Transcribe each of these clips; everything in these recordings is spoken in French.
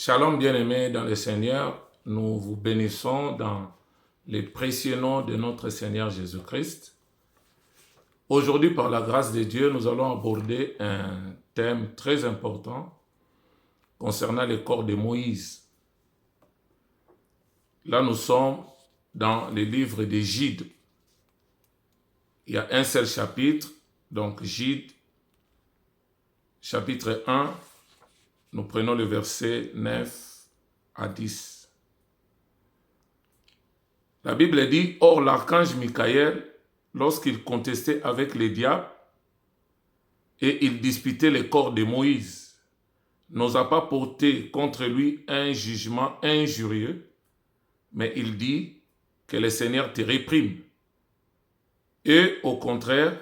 Shalom bien-aimés dans le Seigneur, nous vous bénissons dans les précieux noms de notre Seigneur Jésus-Christ. Aujourd'hui, par la grâce de Dieu, nous allons aborder un thème très important concernant le corps de Moïse. Là, nous sommes dans le livre de Gide. Il y a un seul chapitre, donc Gide, chapitre 1, nous prenons le verset 9 à 10. La Bible dit, « Or l'archange Michael, lorsqu'il contestait avec les diables et il disputait le corps de Moïse, n'osa pas porter contre lui un jugement injurieux, mais il dit que le Seigneur te réprime. Et au contraire,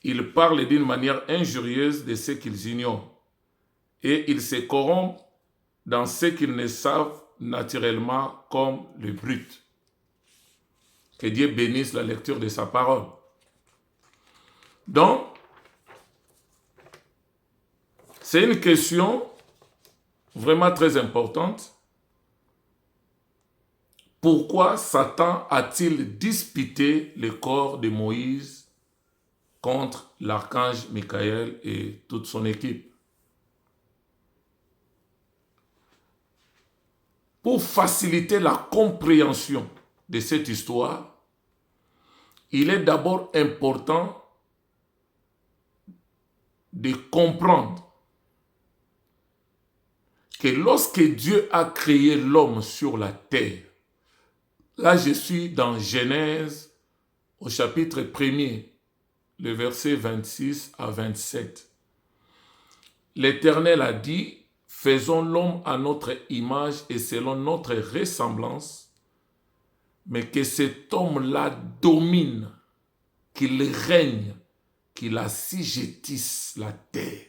il parle d'une manière injurieuse de ce qu'ils ignorent, et ils se corrompent dans ce qu'ils ne savent naturellement comme le brut. » Que Dieu bénisse la lecture de sa parole. Donc, c'est une question vraiment très importante. Pourquoi Satan a-t-il disputé le corps de Moïse contre l'archange Michael et toute son équipe? Pour faciliter la compréhension de cette histoire, il est d'abord important de comprendre que lorsque Dieu a créé l'homme sur la terre, là je suis dans Genèse au chapitre 1er, le verset 26 à 27. L'Éternel a dit, « Faisons l'homme à notre image et selon notre ressemblance, mais que cet homme-là domine, qu'il règne, qu'il assujettisse la terre. »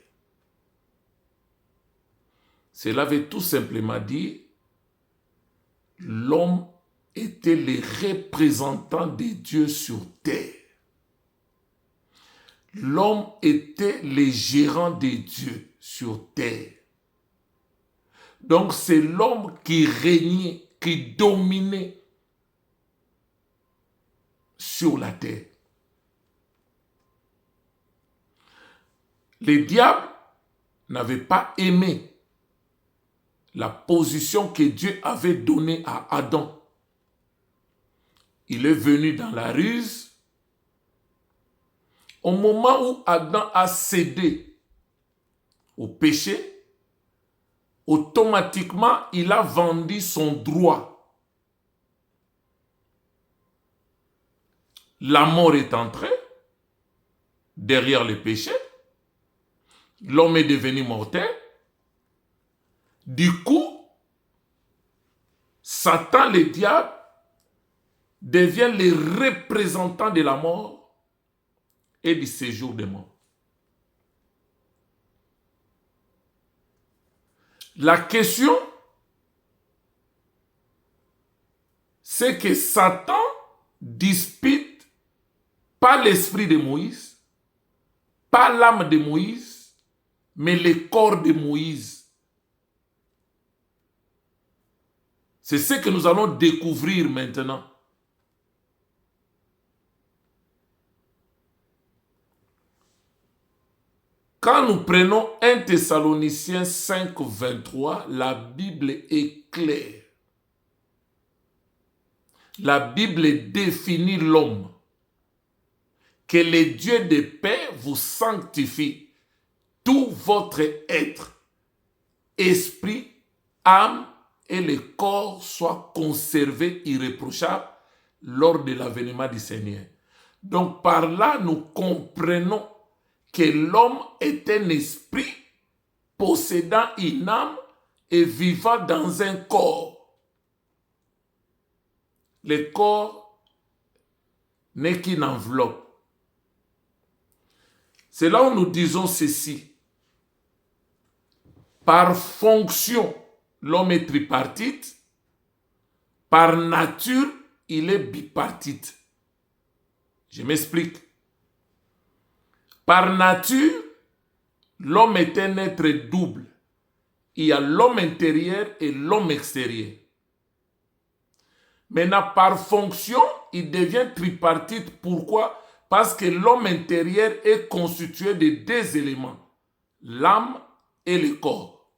Cela veut tout simplement dire, l'homme était le représentant de Dieu sur terre. L'homme était le gérant de Dieu sur terre. Donc c'est l'homme qui régnait, qui dominait sur la terre. Les diables n'avaient pas aimé la position que Dieu avait donnée à Adam. Il est venu dans la ruse. Au moment où Adam a cédé au péché, automatiquement, il a vendu son droit. La mort est entrée derrière le péché. L'homme est devenu mortel. Du coup, Satan, le diable, devient le représentant de la mort et du séjour des morts. La question, c'est que Satan dispute pas l'esprit de Moïse, pas l'âme de Moïse, mais le corps de Moïse. C'est ce que nous allons découvrir maintenant. Quand nous prenons 1 Thessaloniciens 5, 23, la Bible est claire. La Bible définit l'homme. Que le Dieu de paix vous sanctifie, tout votre être, esprit, âme et le corps soient conservés irréprochables lors de l'avènement du Seigneur. Donc par là, nous comprenons que l'homme est un esprit possédant une âme et vivant dans un corps. Le corps n'est qu'une enveloppe. C'est là où nous disons ceci. Par fonction, l'homme est tripartite. Par nature, il est bipartite. Je m'explique. Par nature, l'homme est un être double. il y a l'homme intérieur et l'homme extérieur. Maintenant, par fonction, il devient tripartite. Pourquoi? Parce que l'homme intérieur est constitué de deux éléments, l'âme et le corps.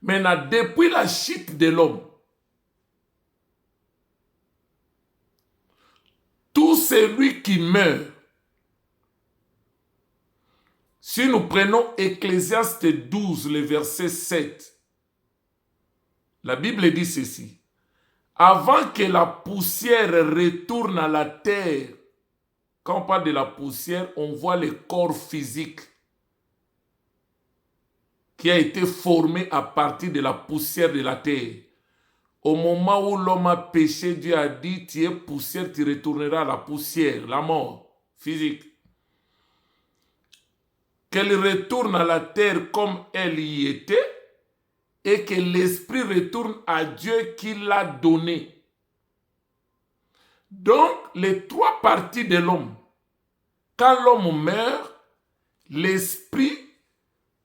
Maintenant, depuis la chute de l'homme, tout celui qui meurt, si nous prenons Ecclésiaste 12, le verset 7, la Bible dit ceci. Avant que la poussière retourne à la terre, quand on parle de la poussière, on voit le corps physique qui a été formé à partir de la poussière de la terre. Au moment où l'homme a péché, Dieu a dit, tu es poussière, tu retourneras à la poussière, la mort physique. Qu'elle retourne à la terre comme elle y était et que l'esprit retourne à Dieu qui l'a donné. Donc, les trois parties de l'homme, quand l'homme meurt, l'esprit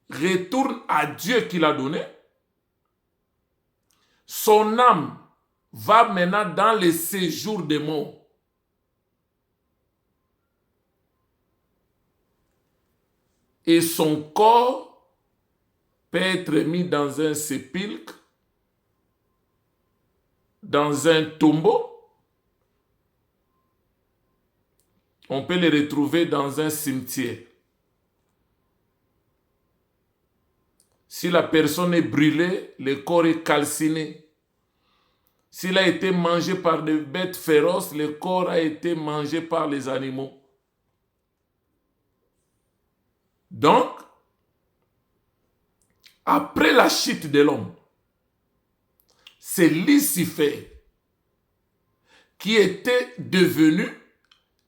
retourne à Dieu qui l'a donné. Son âme va maintenant dans le séjour des morts. Et son corps peut être mis dans un sépulcre, dans un tombeau. On peut le retrouver dans un cimetière. Si la personne est brûlée, le corps est calciné. S'il a été mangé par des bêtes féroces, le corps a été mangé par les animaux. Donc, après la chute de l'homme, c'est Lucifer qui était devenu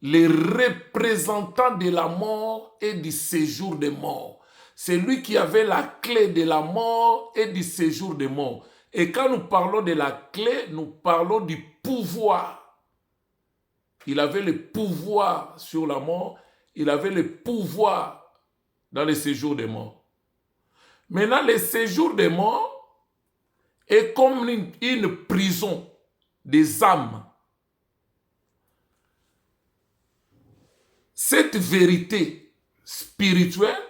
le représentant de la mort et du séjour des morts. C'est lui qui avait la clé de la mort et du séjour des morts. Et quand nous parlons de la clé, nous parlons du pouvoir. Il avait le pouvoir sur la mort, il avait le pouvoir dans le séjour des morts. Maintenant, le séjour des morts est comme une prison des âmes. Cette vérité spirituelle,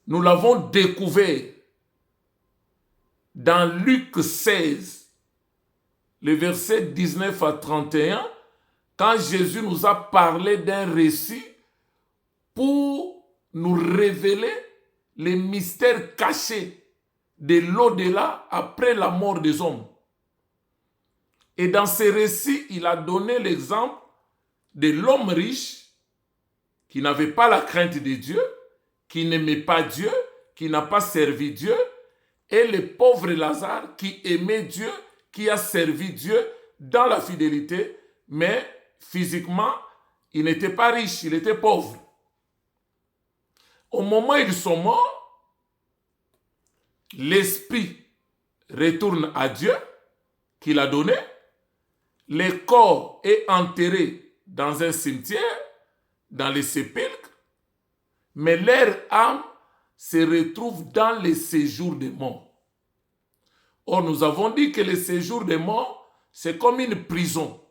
nous l'avons découvert dans Luc 16, le verset 19 à 31, quand Jésus nous a parlé d'un récit pour nous révéler les mystères cachés de l'au-delà après la mort des hommes. Et dans ce récit, il a donné l'exemple de l'homme riche qui n'avait pas la crainte de Dieu, qui n'aimait pas Dieu, qui n'a pas servi Dieu, et le pauvre Lazare qui aimait Dieu, qui a servi Dieu dans la fidélité, mais physiquement, il n'était pas riche, il était pauvre. Au moment où ils sont morts, l'esprit retourne à Dieu qui l'a donné, le corps est enterré dans un cimetière, dans les sépulcres, mais leur âme se retrouve dans le séjour des morts. Or, nous avons dit que le séjour des morts, c'est comme une prison.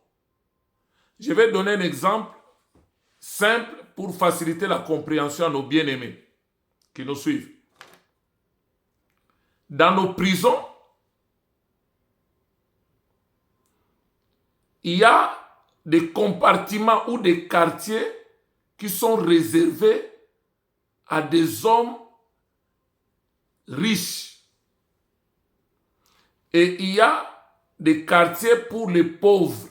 Je vais donner un exemple simple pour faciliter la compréhension à nos bien-aimés qui nous suivent. Dans nos prisons, il y a des compartiments ou des quartiers qui sont réservés à des hommes riches. Et il y a des quartiers pour les pauvres.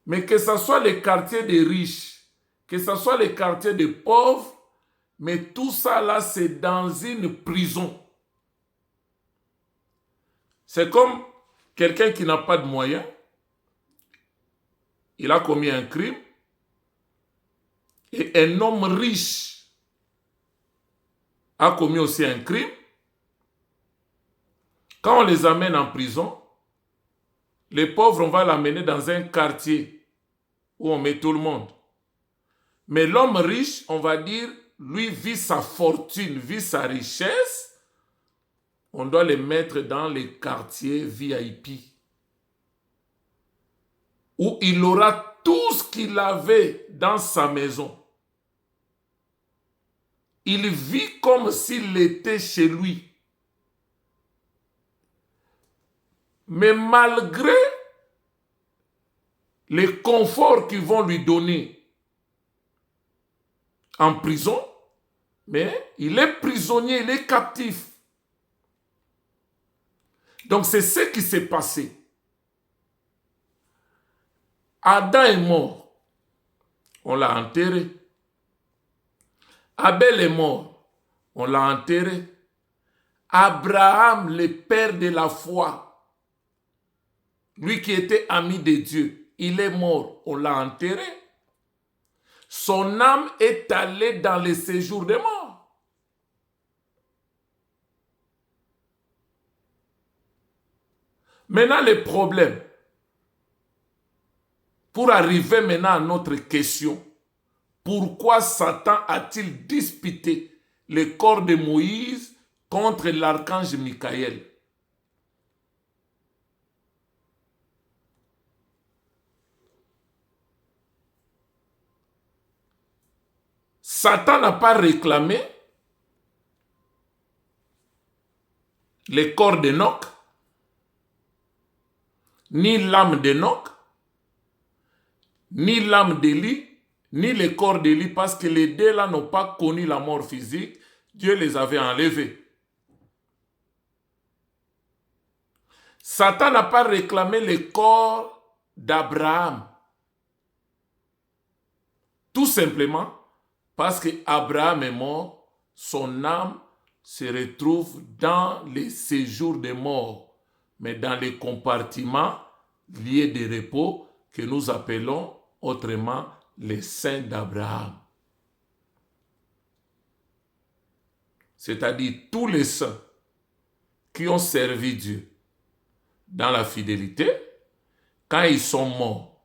Mais que ce soit les quartiers des riches, que ce soit les quartiers des pauvres, mais tout ça là, c'est dans une prison. C'est comme quelqu'un qui n'a pas de moyens. Il a commis un crime. Et un homme riche a commis aussi un crime. Quand on les amène en prison, les pauvres, on va l'amener dans un quartier où on met tout le monde. Mais l'homme riche, on va dire, lui vit sa fortune, vit sa richesse, on doit les mettre dans les quartiers VIP, où il aura tout ce qu'il avait dans sa maison. Il vit comme s'il était chez lui. Mais malgré les conforts qu'ils vont lui donner en prison, mais il est prisonnier, il est captif. Donc c'est ce qui s'est passé. Adam est mort, on l'a enterré. Abel est mort, on l'a enterré. Abraham, le père de la foi, lui qui était ami de Dieu, il est mort, on l'a enterré. Son âme est allée dans le séjour des morts. Maintenant, le problème, pour arriver maintenant à notre question, pourquoi Satan a-t-il disputé le corps de Moïse contre l'archange Michael? Satan n'a pas réclamé le corps d'Enoch, ni l'âme d'Enoch, ni l'âme d'Élie, ni le corps d'Élie, parce que les deux là n'ont pas connu la mort physique. Dieu les avait enlevés. Satan n'a pas réclamé le corps d'Abraham. Tout simplement parce qu'Abraham est mort, son âme se retrouve dans les séjours des morts, mais dans les compartiments liés de repos que nous appelons autrement les saints d'Abraham. C'est-à-dire tous les saints qui ont servi Dieu dans la fidélité, quand ils sont morts,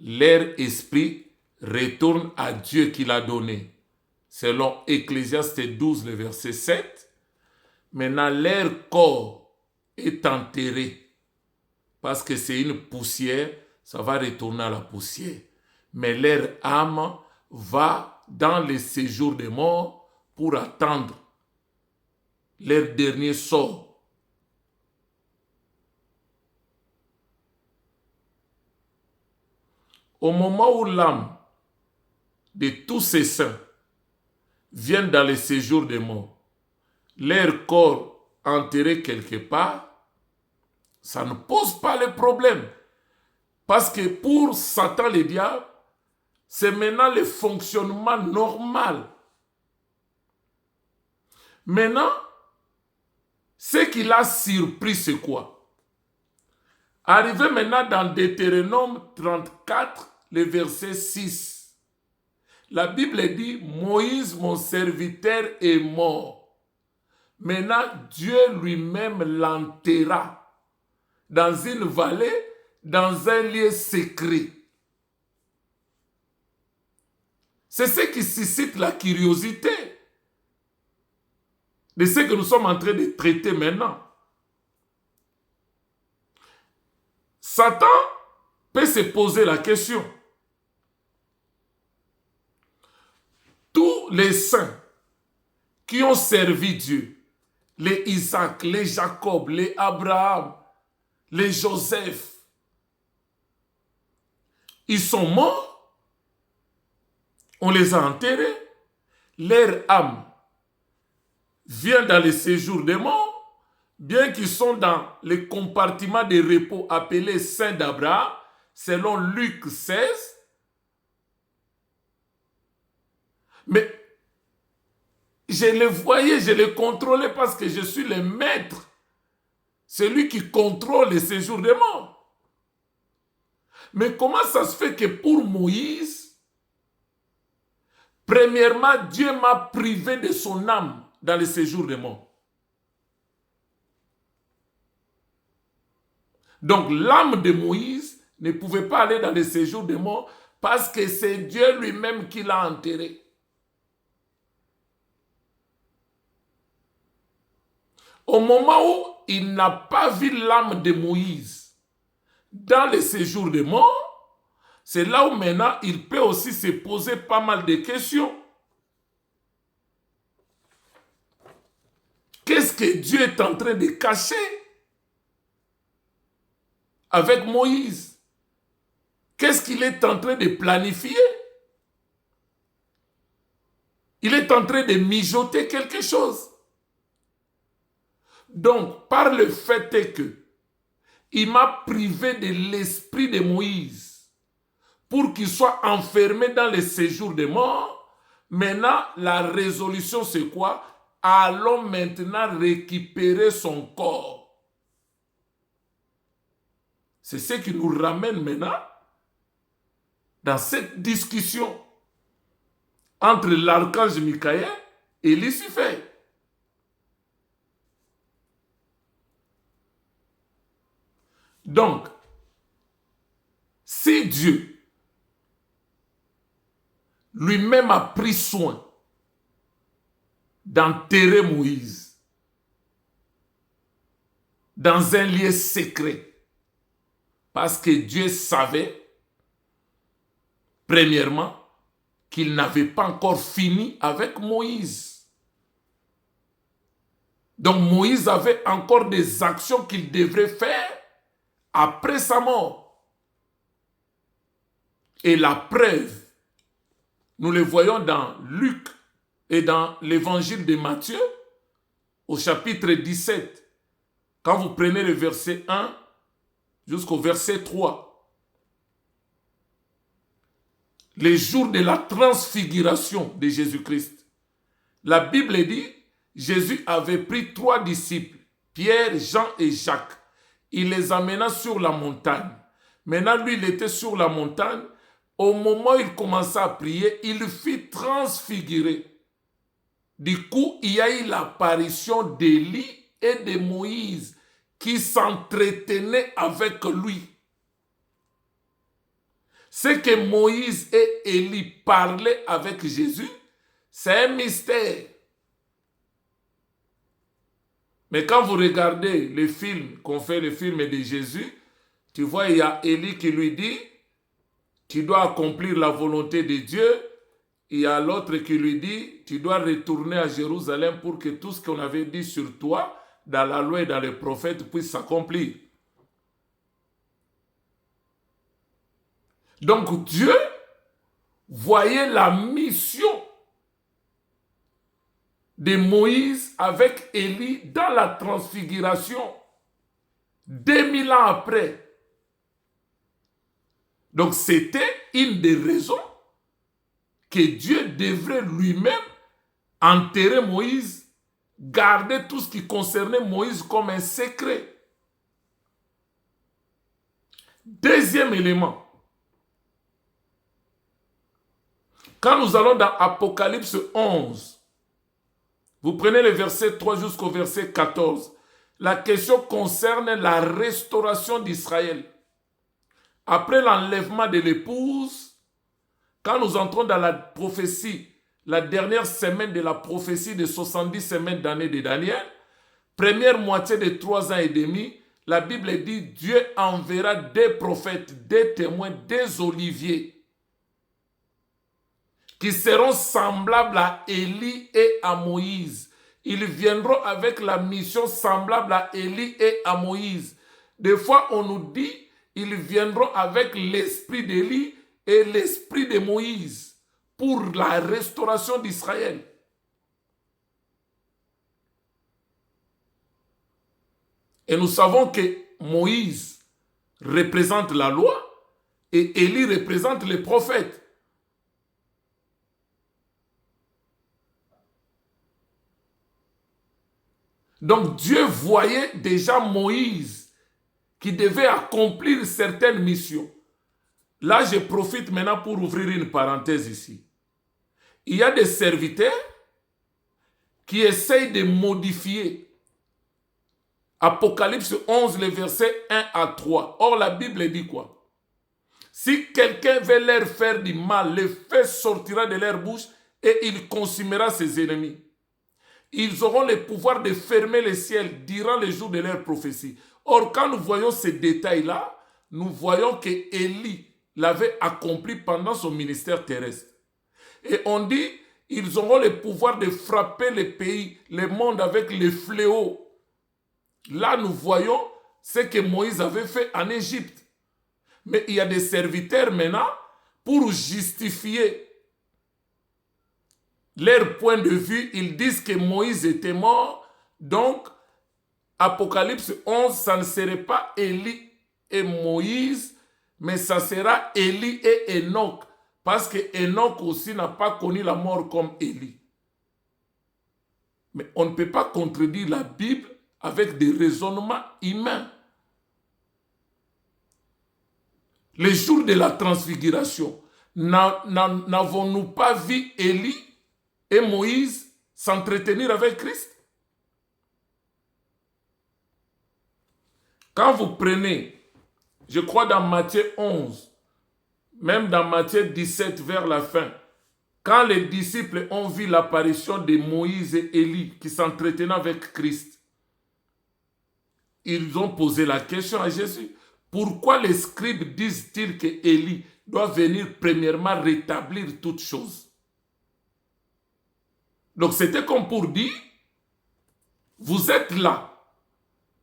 leur esprit retourne à Dieu qui l'a donné. Selon Ecclésiaste 12, le verset 7, maintenant leur corps est enterré parce que c'est une poussière, ça va retourner à la poussière. Mais leur âme va dans les séjours des morts pour attendre leur dernier sort. Au moment où l'âme de tous ces saints viennent dans les séjours des morts, leur corps enterré quelque part, ça ne pose pas le problème. Parce que pour Satan le diable, c'est maintenant le fonctionnement normal. Maintenant, ce qui l'a surpris, c'est quoi? Arrivé maintenant dans Deutéronome 34, le verset 6, la Bible dit, Moïse, mon serviteur, est mort. Maintenant, Dieu lui-même l'enterra dans une vallée, dans un lieu secret. C'est ce qui suscite la curiosité de ce que nous sommes en train de traiter maintenant. Satan peut se poser la question. Tous les saints qui ont servi Dieu, les Isaac, les Jacob, les Abraham, les Joseph, ils sont morts, on les a enterrés, leur âme vient dans les séjours des morts, bien qu'ils sont dans les compartiments de repos appelés saints d'Abraham, selon Luc 16. Mais je les voyais, je les contrôlais parce que je suis le maître, celui qui contrôle les séjours des morts. Mais comment ça se fait que pour Moïse, premièrement, Dieu m'a privé de son âme dans le séjour des morts. Donc l'âme de Moïse ne pouvait pas aller dans le séjour des morts parce que c'est Dieu lui-même qui l'a enterré. Au moment où il n'a pas vu l'âme de Moïse dans le séjour de mort, c'est là où maintenant il peut aussi se poser pas mal de questions. Qu'est-ce que Dieu est en train de cacher avec Moïse? Qu'est-ce qu'il est en train de planifier? Il est en train de mijoter quelque chose. Donc, par le fait que il m'a privé de l'esprit de Moïse pour qu'il soit enfermé dans le séjour de mort, maintenant, la résolution, c'est quoi? Allons maintenant récupérer son corps. C'est ce qui nous ramène maintenant dans cette discussion entre l'archange Michael et Lucifer. Donc, si Dieu lui-même a pris soin d'enterrer Moïse dans un lieu secret, parce que Dieu savait, premièrement, qu'il n'avait pas encore fini avec Moïse. Donc Moïse avait encore des actions qu'il devrait faire après sa mort. Et la preuve, nous le voyons dans Luc et dans l'évangile de Matthieu, au chapitre 17, quand vous prenez le verset 1 jusqu'au verset 3. Les jours de la transfiguration de Jésus-Christ. La Bible dit, Jésus avait pris 3 disciples, Pierre, Jean et Jacques. Il les amena sur la montagne. Maintenant, lui, il était sur la montagne. Au moment où il commença à prier, il fut transfiguré. Du coup, il y a eu l'apparition d'Élie et de Moïse qui s'entretenaient avec lui. Ce que Moïse et Élie parlaient avec Jésus, c'est un mystère. Mais quand vous regardez le film, qu'on fait le film de Jésus, tu vois, il y a Élie qui lui dit, tu dois accomplir la volonté de Dieu. Il y a l'autre qui lui dit, tu dois retourner à Jérusalem pour que tout ce qu'on avait dit sur toi, dans la loi et dans les prophètes, puisse s'accomplir. Donc Dieu voyait la mission de Moïse avec Élie dans la transfiguration 2000 ans après. Donc c'était une des raisons que Dieu devrait lui-même enterrer Moïse, garder tout ce qui concernait Moïse comme un secret. Deuxième élément. Quand nous allons dans Apocalypse 11, vous prenez le verset 3 jusqu'au verset 14, la question concerne la restauration d'Israël. Après l'enlèvement de l'épouse, quand nous entrons dans la prophétie, la dernière semaine de la prophétie de 70 semaines d'année de Daniel, première moitié de 3 ans et demi, la Bible dit Dieu enverra des prophètes, des témoins, des oliviers qui seront semblables à Élie et à Moïse. Ils viendront avec la mission semblable à Élie et à Moïse. Des fois, on nous dit, ils viendront avec l'esprit d'Élie et l'esprit de Moïse pour la restauration d'Israël. Et nous savons que Moïse représente la loi et Élie représente les prophètes. Donc Dieu voyait déjà Moïse qui devait accomplir certaines missions. Là, je profite maintenant pour ouvrir une parenthèse ici. Il y a des serviteurs qui essayent de modifier Apocalypse 11, les versets 1 à 3. Or, la Bible dit quoi? Si quelqu'un veut leur faire du mal, le feu sortira de leur bouche et il consumera ses ennemis. ils auront le pouvoir de fermer les ciels durant les jours de leur prophétie. Or, quand nous voyons ces détails-là, nous voyons que Élie l'avait accompli pendant son ministère terrestre. Et on dit, ils auront le pouvoir de frapper les pays, le monde avec les fléaux. Là, nous voyons ce que Moïse avait fait en Égypte. Mais il y a des serviteurs maintenant, pour justifier leur point de vue, ils disent que Moïse était mort. Donc, Apocalypse 11, ça ne serait pas Élie et Moïse, mais ça sera Élie et Enoch. Parce que Enoch aussi n'a pas connu la mort comme Élie. Mais on ne peut pas contredire la Bible avec des raisonnements humains. Les jours de la transfiguration, n'avons-nous pas vu Élie et Moïse s'entretenir avec Christ? Quand vous prenez, je crois dans Matthieu 11, même dans Matthieu 17 vers la fin, quand les disciples ont vu l'apparition de Moïse et Élie qui s'entretenaient avec Christ, ils ont posé la question à Jésus. Pourquoi les scribes disent-ils que Élie doit venir premièrement rétablir toutes choses? Donc c'était comme pour dire, vous êtes là,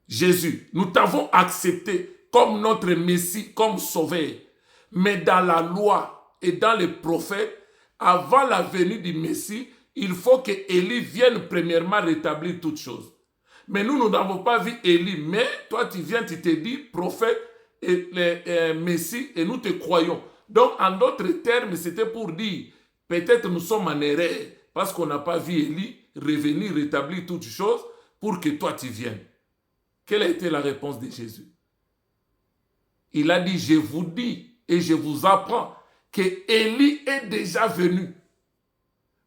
Jésus, nous t'avons accepté comme notre Messie, comme sauveur. Mais dans la loi et dans les prophètes, avant la venue du Messie, il faut que Élie vienne premièrement rétablir toutes choses. Mais nous n'avons pas vu Élie, mais toi tu viens, tu te dis prophète et Messie et nous te croyons. Donc en d'autres termes, c'était pour dire, peut-être nous sommes en erreur parce qu'on n'a pas vu Élie revenir rétablir toutes choses pour que toi tu viennes. Quelle a été la réponse de Jésus? Il a dit, je vous dis et je vous apprends que Élie est déjà venu.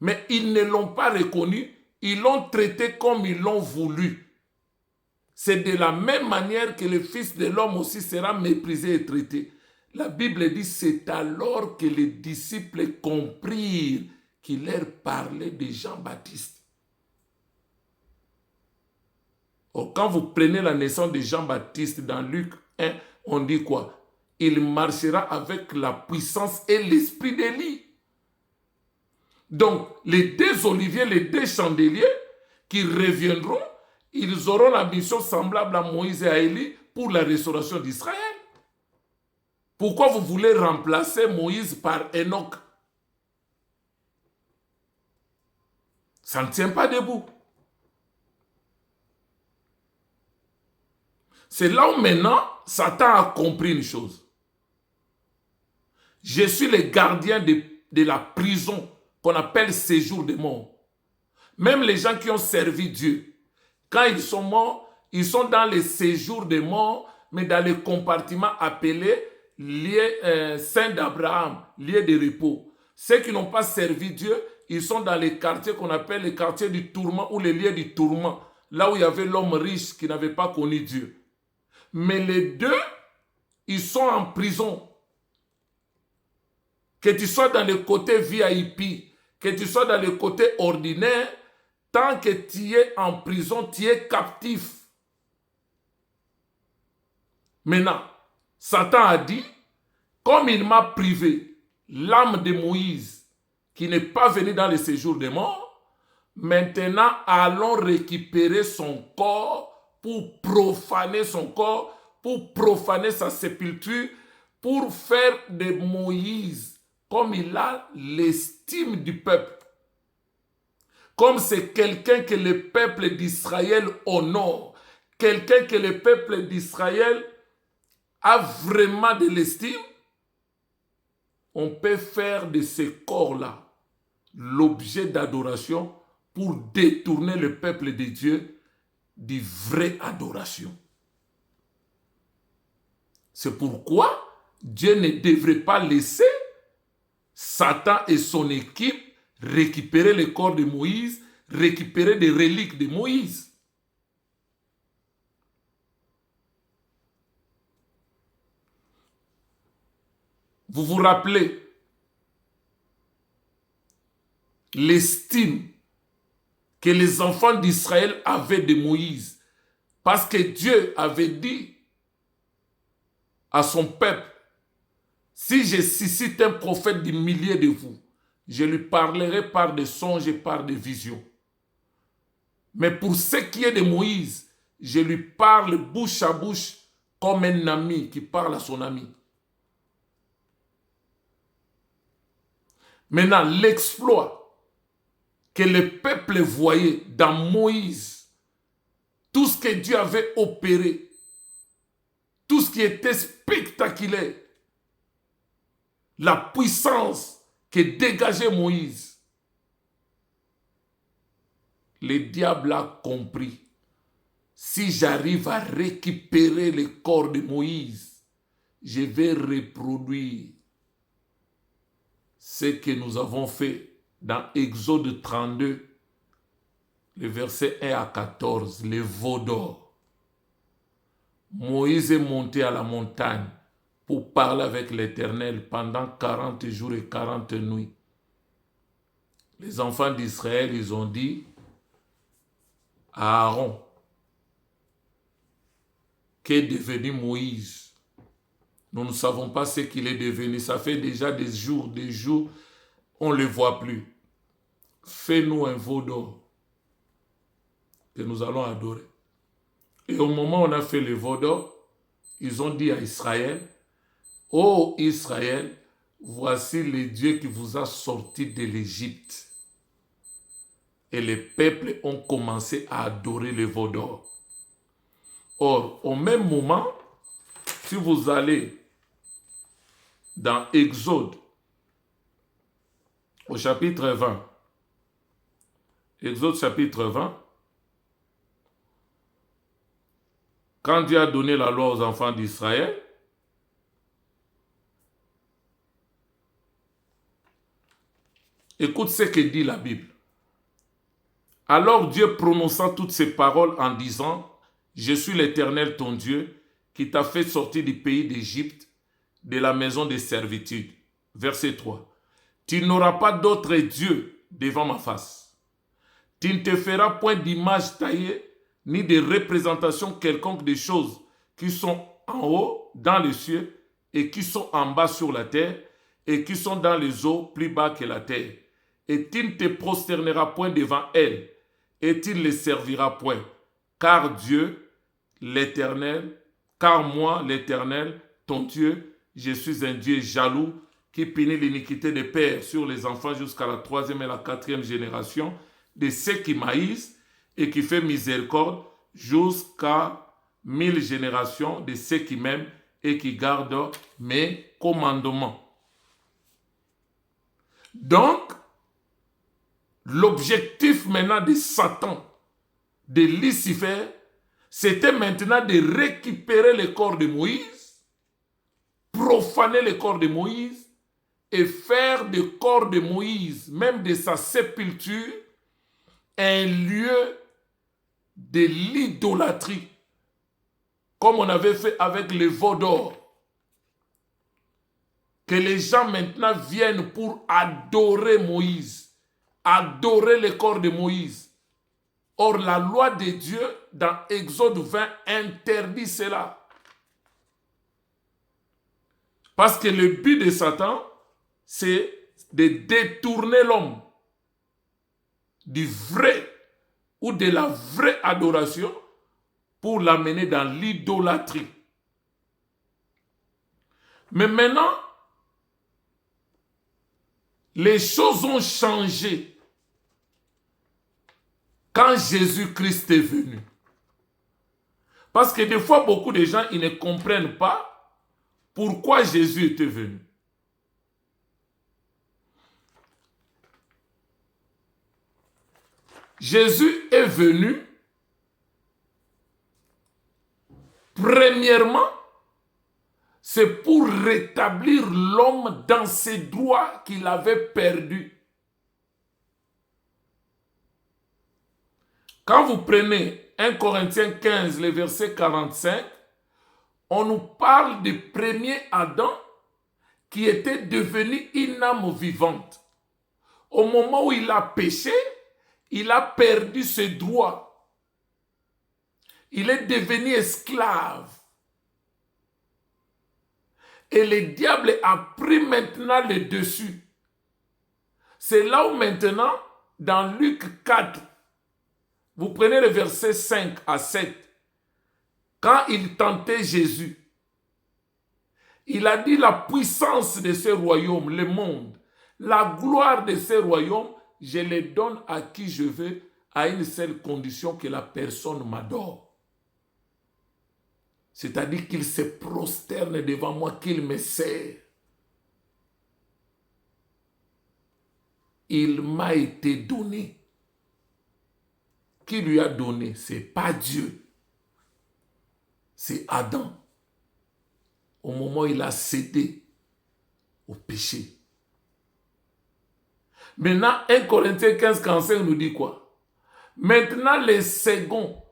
Mais ils ne l'ont pas reconnu, ils l'ont traité comme ils l'ont voulu. C'est de la même manière que le Fils de l'homme aussi sera méprisé et traité. La Bible dit, c'est alors que les disciples comprirent qu'il leur parlait de Jean-Baptiste. Or, quand vous prenez la naissance de Jean-Baptiste dans Luc 1, on dit quoi? Il marchera avec la puissance et l'esprit d'Élie. Donc, les deux oliviers, les deux chandeliers qui reviendront, ils auront la mission semblable à Moïse et à Élie pour la restauration d'Israël. Pourquoi vous voulez remplacer Moïse par Enoch? Ça ne tient pas debout. C'est là où maintenant, Satan a compris une chose. Je suis le gardien de la prison qu'on appelle séjour de mort. Même les gens qui ont servi Dieu, quand ils sont morts, ils sont dans les séjours de mort, mais dans les compartiments appelés lieux saints d'Abraham, lieux de repos. Ceux qui n'ont pas servi Dieu, ils sont dans les quartiers qu'on appelle les quartiers du tourment ou les lieux du tourment, là où il y avait l'homme riche qui n'avait pas connu Dieu. Mais les deux, ils sont en prison. Que tu sois dans le côté VIP, que tu sois dans le côté ordinaire, tant que tu es en prison, tu es captif. Maintenant, Satan a dit, comme il m'a privé l'âme de Moïse, qui n'est pas venu dans le séjour des morts, maintenant allons récupérer son corps pour profaner son corps, pour profaner sa sépulture, pour faire de Moïse, comme il a l'estime du peuple, comme c'est quelqu'un que le peuple d'Israël honore, quelqu'un que le peuple d'Israël a vraiment de l'estime, on peut faire de ce corps-là l'objet d'adoration pour détourner le peuple de Dieu de vraie adoration. C'est pourquoi Dieu ne devrait pas laisser Satan et son équipe récupérer le corps de Moïse, récupérer des reliques de Moïse. Vous vous rappelez l'estime que les enfants d'Israël avaient de Moïse. Parce que Dieu avait dit à son peuple, si je suscite un prophète du milieu de vous, je lui parlerai par des songes et par des visions. Mais pour ce qui est de Moïse, je lui parle bouche à bouche comme un ami qui parle à son ami. Maintenant, l'exploit que le peuple voyait dans Moïse, tout ce que Dieu avait opéré, tout ce qui était spectaculaire, la puissance que dégageait Moïse, le diable a compris. Si j'arrive à récupérer le corps de Moïse, je vais reproduire ce que nous avons fait dans Exode 32, les versets 1 à 14, les veaux d'or. Moïse est monté à la montagne pour parler avec l'Éternel pendant 40 jours et 40 nuits. Les enfants d'Israël, ils ont dit à Aaron, qu'est devenu Moïse? Nous ne savons pas ce qu'il est devenu. Ça fait déjà des jours, on ne le voit plus. Fais-nous un veau d'or que nous allons adorer. Et au moment où on a fait le veau d'or, ils ont dit à Israël, ô Israël, voici le Dieu qui vous a sorti de l'Égypte. Et les peuples ont commencé à adorer le veau d'or. Or, au même moment, si vous allez dans Exode, au chapitre 20, Exode chapitre 20, quand Dieu a donné la loi aux enfants d'Israël, écoute ce que dit la Bible. Alors Dieu prononça toutes ces paroles en disant, je suis l'Éternel ton Dieu, qui t'a fait sortir du pays d'Égypte, de la maison de servitude. Verset 3. Tu n'auras pas d'autre Dieu devant ma face. Tu ne te feras point d'image taillée, ni de représentation quelconque des choses qui sont en haut, dans les cieux, et qui sont en bas sur la terre, et qui sont dans les eaux plus bas que la terre. Et tu ne te prosterneras point devant elles, et tu ne les serviras point. Car Dieu, l'Éternel, car moi, l'Éternel, ton Dieu, je suis un Dieu jaloux, qui punit l'iniquité des pères sur les enfants jusqu'à la 3e et la 4e génération, de ceux qui maïsent, et qui fait miséricorde jusqu'à 1000 générations de ceux qui m'aiment et qui gardent mes commandements. Donc, l'objectif maintenant de Satan, de Lucifer, c'était maintenant de récupérer le corps de Moïse, profaner le corps de Moïse et faire du corps de Moïse, même de sa sépulture, un lieu de l'idolâtrie, comme on avait fait avec les veaux d'or. Que les gens maintenant viennent pour adorer Moïse, adorer le corps de Moïse. Or, la loi de Dieu, dans Exode 20, interdit cela. Parce que le but de Satan, c'est de détourner l'homme du vrai ou de la vraie adoration pour l'amener dans l'idolâtrie. Mais maintenant, les choses ont changé quand Jésus-Christ est venu. Parce que des fois, beaucoup de gens ils ne comprennent pas pourquoi Jésus était venu. Jésus est venu, premièrement, c'est pour rétablir l'homme dans ses droits qu'il avait perdus. Quand vous prenez 1 Corinthiens 15, le verset 45, on nous parle du premier Adam qui était devenu une âme vivante. Au moment où il a péché, il a perdu ses droits. Il est devenu esclave. Et le diable a pris maintenant le dessus. C'est là où maintenant, dans Luc 4, vous prenez le verset 5 à 7, quand il tentait Jésus, il a dit la puissance de ce royaume, le monde, la gloire de ce royaume, je les donne à qui je veux, à une seule condition, que la personne m'adore. C'est-à-dire qu'il se prosterne devant moi, qu'il me sert. Il m'a été donné. Qui lui a donné? Ce n'est pas Dieu. C'est Adam. Au moment où il a cédé au péché. Maintenant, 1 Corinthiens 15, 45 nous dit quoi? Maintenant, le second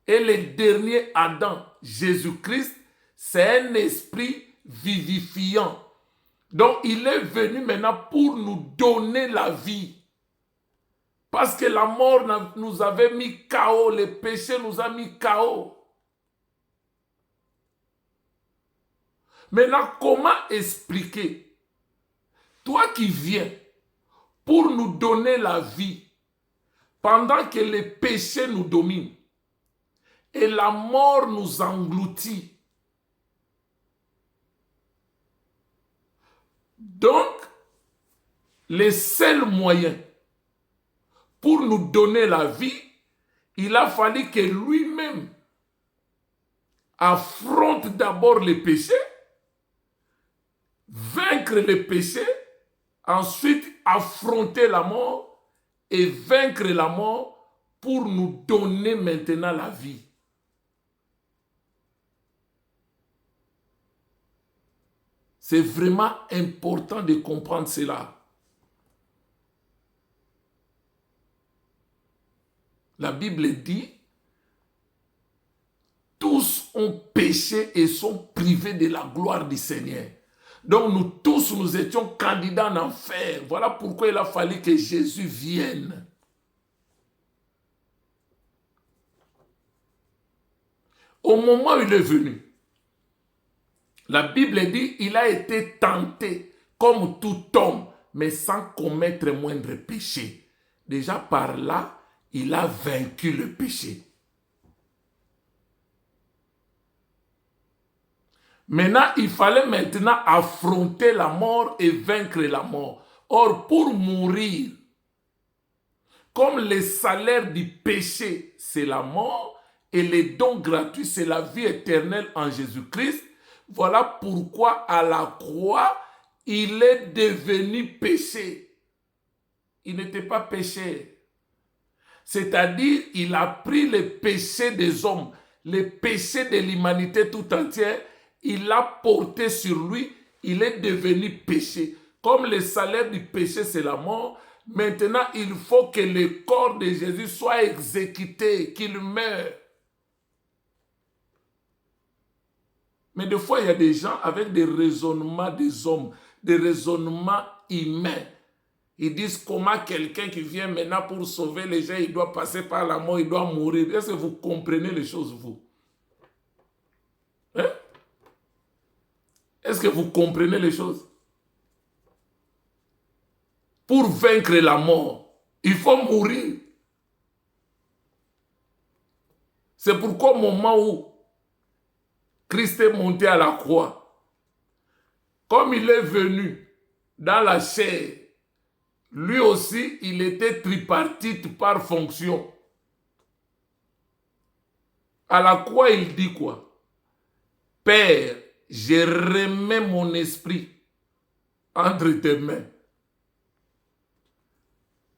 et le dernier Adam, Jésus-Christ, c'est un esprit vivifiant. Donc, il est venu maintenant pour nous donner la vie. Parce que la mort nous avait mis KO, le péché nous a mis KO. Maintenant, comment expliquer? Toi qui viens pour nous donner la vie, pendant que le péché nous domine et la mort nous engloutit. Donc, le seul moyen pour nous donner la vie, il a fallu que lui-même affronte d'abord le péché, vaincre le péché, ensuite affronter la mort et vaincre la mort pour nous donner maintenant la vie. C'est vraiment important de comprendre cela. La Bible dit, tous ont péché et sont privés de la gloire du Seigneur. Donc nous tous, nous étions candidats en enfer. Voilà pourquoi il a fallu que Jésus vienne. Au moment où il est venu, la Bible dit, il a été tenté comme tout homme, mais sans commettre moindre péché. Déjà par là, il a vaincu le péché. Maintenant, il fallait maintenant affronter la mort et vaincre la mort. Or, pour mourir, comme le salaire du péché, c'est la mort, et le don gratuit, c'est la vie éternelle en Jésus-Christ, voilà pourquoi à la croix, il est devenu péché. Il n'était pas péché. C'est-à-dire, il a pris les péchés des hommes, les péchés de l'humanité tout entière, il l'a porté sur lui, il est devenu péché. Comme le salaire du péché, c'est la mort, maintenant, il faut que le corps de Jésus soit exécuté, qu'il meure. Mais des fois, il y a des gens avec des raisonnements des hommes, des raisonnements humains. Ils disent comment quelqu'un qui vient maintenant pour sauver les gens, il doit passer par la mort, il doit mourir. Est-ce que vous comprenez les choses, vous? Hein? Est-ce que vous comprenez les choses? Pour vaincre la mort, il faut mourir. C'est pourquoi au moment où Christ est monté à la croix, comme il est venu dans la chair, lui aussi, il était tripartite par fonction. À la croix, il dit quoi? Père, je remets mon esprit entre tes mains.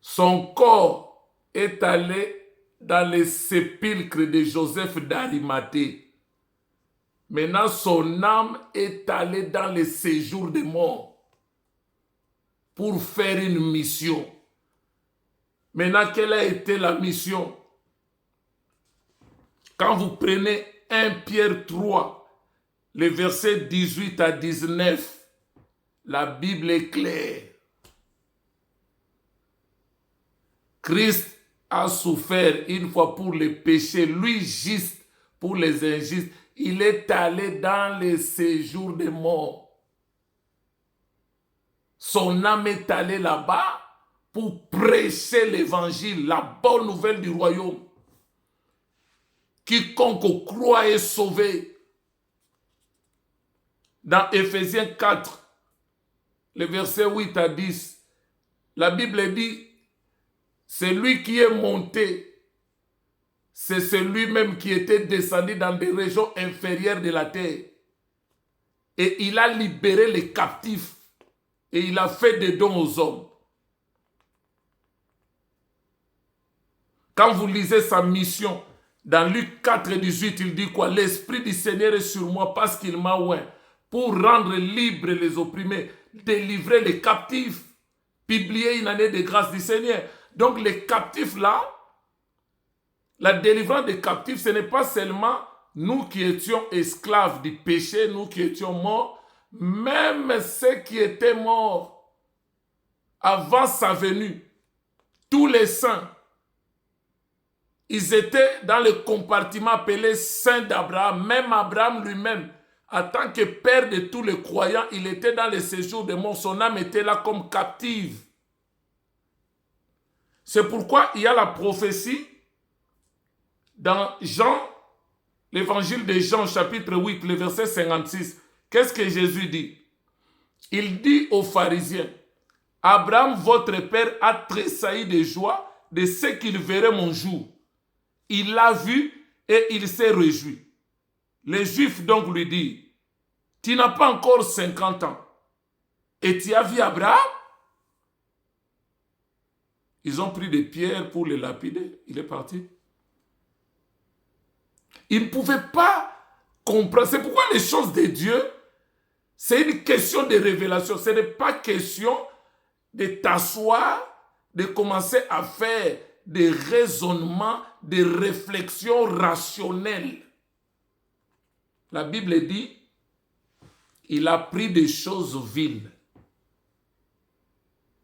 Son corps est allé dans le sépulcre de Joseph d'Arimathée. Maintenant, son âme est allée dans le séjour des morts pour faire une mission. Maintenant, quelle a été la mission? Quand vous prenez 1 Pierre 3, les versets 18 à 19, la Bible est claire. Christ a souffert une fois pour les péchés, lui juste pour les injustes. Il est allé dans le séjour des morts. Son âme est allée là-bas pour prêcher l'évangile, la bonne nouvelle du royaume. Quiconque croit est sauvé. Dans Éphésiens 4, le verset 8 à 10, la Bible dit, c'est lui qui est monté, c'est celui-même qui était descendu dans des régions inférieures de la terre. Et il a libéré les captifs et il a fait des dons aux hommes. Quand vous lisez sa mission, dans Luc 4, 18, il dit quoi? L'Esprit du Seigneur est sur moi parce qu'il m'a oint pour rendre libres les opprimés, délivrer les captifs, publier une année de grâce du Seigneur. Donc les captifs là, la délivrance des captifs, ce n'est pas seulement nous qui étions esclaves du péché, nous qui étions morts, même ceux qui étaient morts avant sa venue, tous les saints, ils étaient dans le compartiment appelé Saint d'Abraham. Même Abraham lui-même, en tant que père de tous les croyants, il était dans le séjour des morts. Son âme était là comme captive. C'est pourquoi il y a la prophétie dans Jean, l'évangile de Jean, chapitre 8, le verset 56. Qu'est-ce que Jésus dit? Il dit aux pharisiens, Abraham, votre père, a tressailli de joie de ce qu'il verrait mon jour. Il l'a vu et il s'est réjoui. Les Juifs donc lui disent, tu n'as pas encore 50 ans et tu as vu Abraham? Ils ont pris des pierres pour le lapider. Il est parti. Ils ne pouvaient pas comprendre. C'est pourquoi les choses de Dieu, c'est une question de révélation. Ce n'est pas question de t'asseoir, de commencer à faire des raisonnements, des réflexions rationnelles. La Bible dit, il a pris des choses viles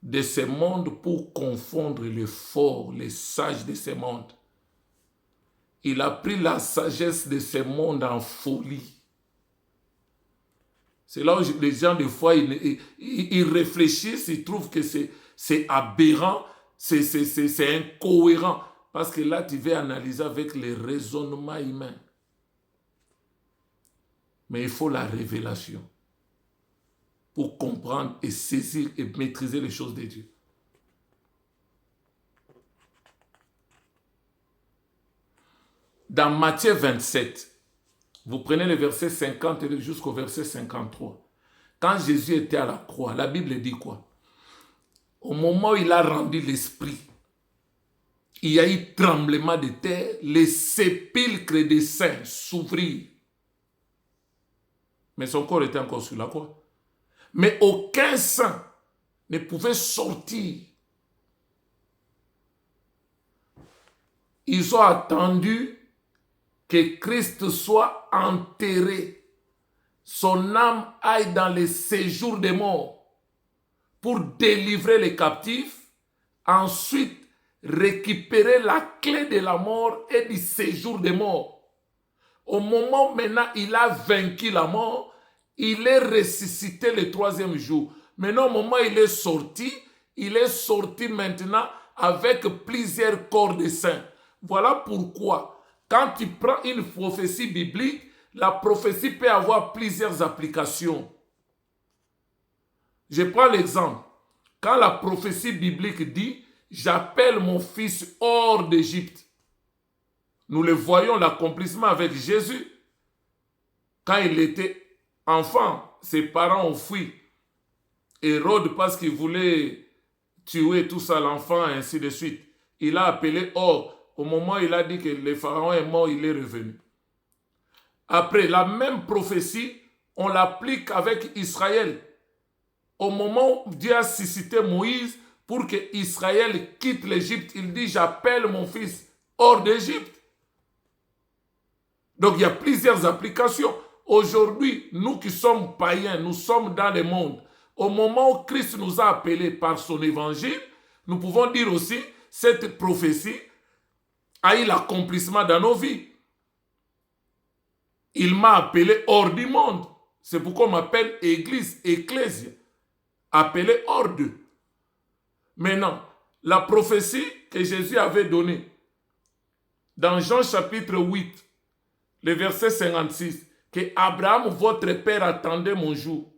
de ce monde pour confondre les forts, les sages de ce monde. Il a pris la sagesse de ce monde en folie. C'est là où les gens, des fois, ils réfléchissent, ils trouvent que c'est aberrant, c'est incohérent. Parce que là, tu vas analyser avec les raisonnements humains. Mais il faut la révélation pour comprendre et saisir et maîtriser les choses de Dieu. Dans Matthieu 27, vous prenez le verset 50 jusqu'au verset 53. Quand Jésus était à la croix, la Bible dit quoi? Au moment où il a rendu l'esprit, il y a eu tremblement de terre, les sépulcres des saints s'ouvrirent. Mais son corps était encore sur la croix. Mais aucun saint ne pouvait sortir. Ils ont attendu que Christ soit enterré, son âme aille dans le séjour des morts pour délivrer les captifs, ensuite récupérer la clé de la mort et du séjour des morts. Au moment où maintenant il a vaincu la mort, il est ressuscité le troisième jour. Maintenant au moment où il est sorti maintenant avec plusieurs corps de saints. Voilà pourquoi quand tu prends une prophétie biblique, la prophétie peut avoir plusieurs applications. Je prends l'exemple. Quand la prophétie biblique dit « J'appelle mon fils hors d'Égypte », nous le voyons l'accomplissement avec Jésus. Quand il était enfant, ses parents ont fui. Hérode, parce qu'il voulait tuer tout ça, l'enfant, et ainsi de suite. Il a appelé hors. Au moment où il a dit que le pharaon est mort, il est revenu. Après, la même prophétie, on l'applique avec Israël. Au moment où Dieu a suscité Moïse pour que Israël quitte l'Égypte, il dit « J'appelle mon fils hors d'Égypte ». Donc, il y a plusieurs applications. Aujourd'hui, nous qui sommes païens, nous sommes dans le monde. Au moment où Christ nous a appelés par son évangile, nous pouvons dire aussi cette prophétie a eu l'accomplissement dans nos vies. Il m'a appelé hors du monde. C'est pourquoi on m'appelle Église, Ecclésia. Appelé hors d'eux. Maintenant, la prophétie que Jésus avait donnée dans Jean chapitre 8, le verset 56, que Abraham, votre père, attendait mon jour.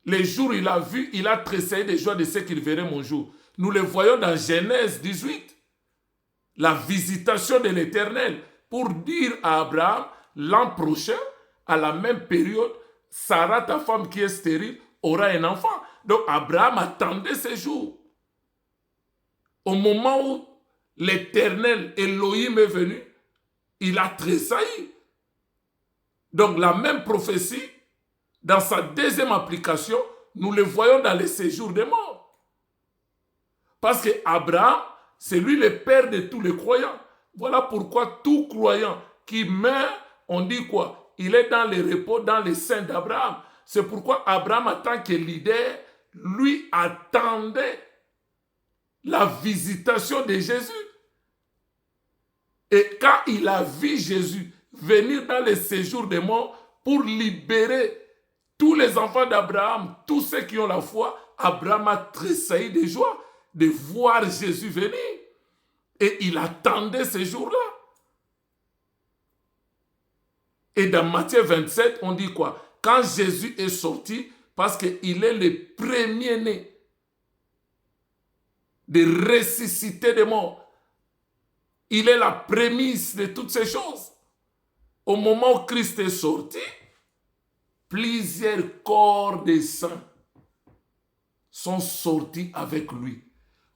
Les jours il a vu, il a tressailli de joie de ce qu'il verrait mon jour. Nous le voyons dans Genèse 18. La visitation de l'Éternel pour dire à Abraham, l'an prochain, à la même période, Sarah, ta femme qui est stérile, aura un enfant. Donc Abraham attendait ce jour. Au moment où l'Éternel Elohim est venu, il a tressailli. Donc la même prophétie, dans sa deuxième application, nous le voyons dans les séjours des morts. Parce que Abraham, c'est lui le père de tous les croyants. Voilà pourquoi tout croyant qui meurt, on dit quoi? Il est dans le repos, dans les seins d'Abraham. C'est pourquoi Abraham, en tant que leader, lui attendait la visitation de Jésus. Et quand il a vu Jésus venir dans les séjours des morts pour libérer tous les enfants d'Abraham, tous ceux qui ont la foi, Abraham a tressailli de joie de voir Jésus venir. Et il attendait ce jour-là. Et dans Matthieu 27, on dit quoi? Quand Jésus est sorti, parce qu'il est le premier-né de ressusciter des morts. Il est la prémisse de toutes ces choses. Au moment où Christ est sorti, plusieurs corps des saints sont sortis avec lui.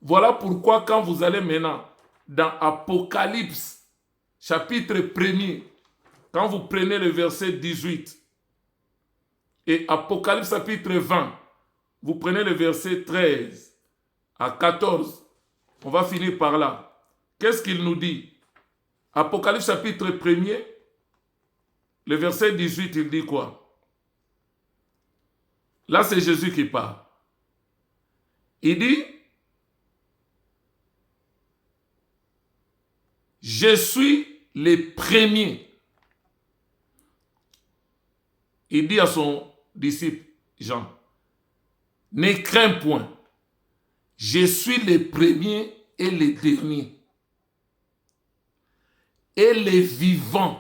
Voilà pourquoi quand vous allez maintenant dans Apocalypse, chapitre 1er, quand vous prenez le verset 18, et Apocalypse chapitre 20, vous prenez le verset 13 à 14, on va finir par là. Qu'est-ce qu'il nous dit? Apocalypse chapitre 1er, le verset 18, il dit quoi? Là, c'est Jésus qui parle. Il dit, je suis le premier. Il dit à son disciple Jean, ne crains point, je suis le premier et le dernier. Et le vivant.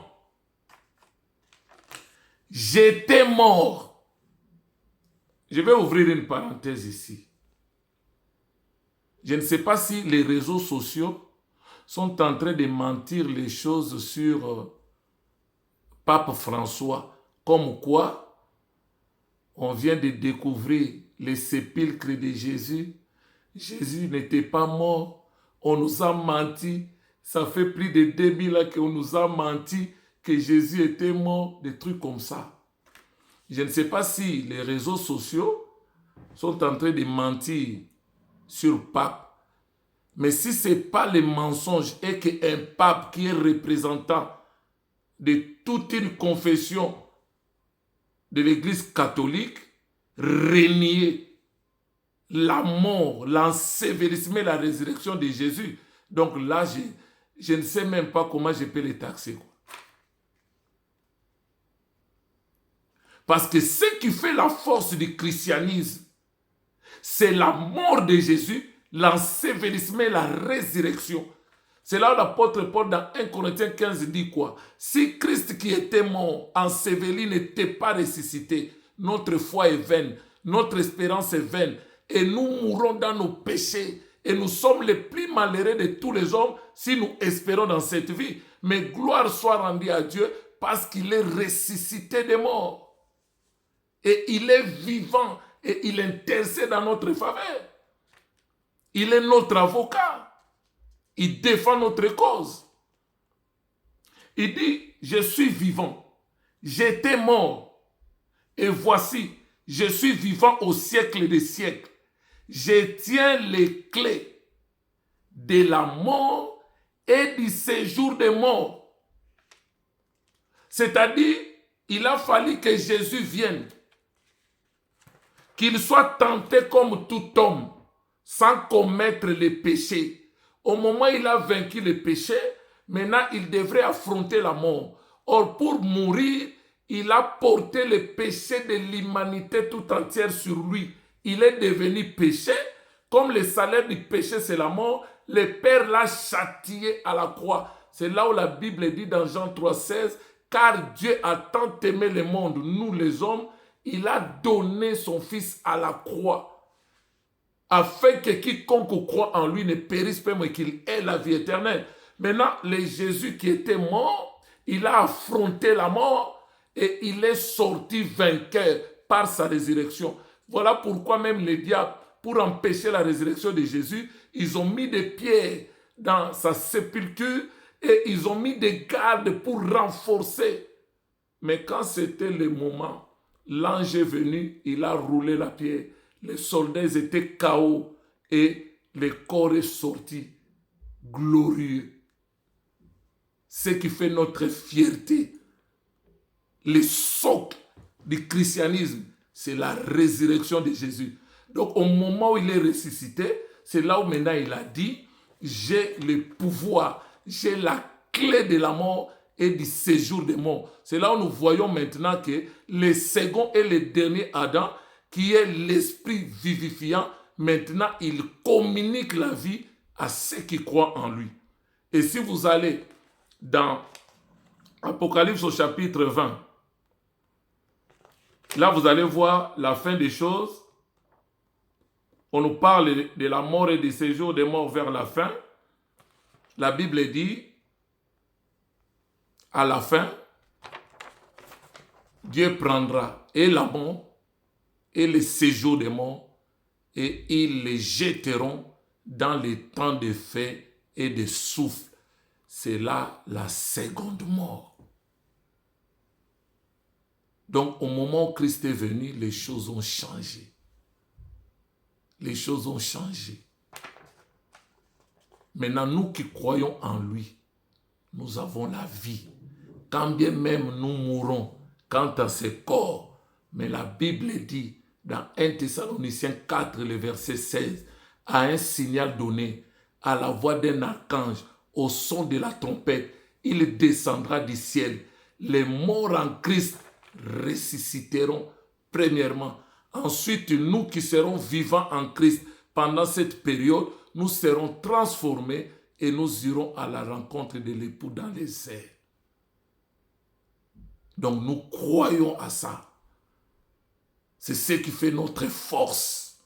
J'étais mort. Je vais ouvrir une parenthèse ici. Je ne sais pas si les réseaux sociaux sont en train de mentir les choses sur Pape François. Comme quoi, on vient de découvrir les sépulcres de Jésus. Jésus n'était pas mort. On nous a menti. Ça fait plus de 2000 ans qu'on nous a menti que Jésus était mort, des trucs comme ça. Je ne sais pas si les réseaux sociaux sont en train de mentir sur Pape. Mais si ce n'est pas le mensonge et qu'un pape qui est représentant de toute une confession de l'Église catholique renie la mort, l'ensevelissement et la résurrection de Jésus. Donc là, je ne sais même pas comment je peux les taxer. Parce que ce qui fait la force du christianisme, c'est la mort de Jésus, l'ensevelissement et la résurrection. C'est là où l'apôtre Paul dans 1 Corinthiens 15 dit quoi? Si Christ qui était mort, enseveli, n'était pas ressuscité, notre foi est vaine, notre espérance est vaine, et nous mourrons dans nos péchés, et nous sommes les plus malheureux de tous les hommes si nous espérons dans cette vie. Mais gloire soit rendue à Dieu parce qu'il est ressuscité des morts. Et il est vivant et il intercède dans notre faveur. Il est notre avocat. Il défend notre cause. Il dit, je suis vivant. J'étais mort. Et voici, je suis vivant au siècle des siècles. Je tiens les clés de la mort et du séjour des morts. C'est-à-dire, il a fallu que Jésus vienne. Qu'il soit tenté comme tout homme, sans commettre les péchés. Au moment où il a vaincu les péchés, Maintenant, il devrait affronter la mort. Or, pour mourir, il a porté le péché de l'humanité tout entière sur lui. Il est devenu péché. Comme le salaire du péché, c'est la mort, le Père l'a châtié à la croix. C'est là où la Bible dit dans Jean 3,16, « Car Dieu a tant aimé le monde, nous les hommes, il a donné son Fils à la croix, afin que quiconque croit en lui ne périsse pas, mais qu'il ait la vie éternelle. » Maintenant, le Jésus qui était mort, il a affronté la mort et il est sorti vainqueur par sa résurrection. Voilà pourquoi même les diables, pour empêcher la résurrection de Jésus, ils ont mis des pierres dans sa sépulture et ils ont mis des gardes pour renforcer. Mais quand c'était le moment, l'ange est venu, il a roulé la pierre. Les soldats étaient KO et le corps est sorti glorieux. Ce qui fait notre fierté. Le socle du christianisme, c'est la résurrection de Jésus. Donc au moment où il est ressuscité, c'est là où maintenant il a dit, j'ai le pouvoir, j'ai la clé de la mort et du séjour des morts. C'est là où nous voyons maintenant que le second et le dernier Adam, qui est l'esprit vivifiant, maintenant il communique la vie à ceux qui croient en lui. Et si vous allez dans Apocalypse au chapitre 20, là vous allez voir la fin des choses. On nous parle de la mort et du séjour des morts vers la fin. La Bible dit, à la fin, Dieu prendra et la mort et le séjour des morts et ils les jetteront dans les temps de feu et de souffle. C'est là la seconde mort. Donc au moment où Christ est venu, les choses ont changé. Les choses ont changé. Maintenant, nous qui croyons en lui, nous avons la vie. Quand bien même nous mourrons quant à ce corps, mais la Bible dit dans 1 Thessaloniciens 4, le verset 16, à un signal donné, à la voix d'un archange, au son de la trompette, il descendra du ciel. Les morts en Christ ressusciteront premièrement. Ensuite, nous qui serons vivants en Christ pendant cette période, nous serons transformés et nous irons à la rencontre de l'époux dans les airs. Donc nous croyons à ça. C'est ce qui fait notre force.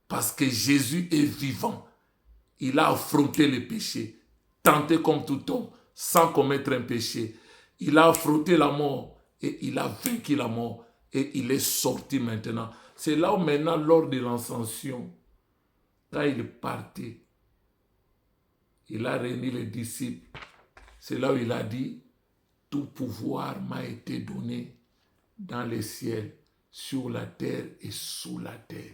Parce que Jésus est vivant. Il a affronté le péché, tenté comme tout homme, sans commettre un péché. Il a affronté la mort et il a vaincu la mort. Et il est sorti maintenant. C'est là où maintenant, lors de l'ascension, quand il est parti, il a réuni les disciples. C'est là où il a dit, tout pouvoir m'a été donné dans les ciels, sur la terre et sous la terre.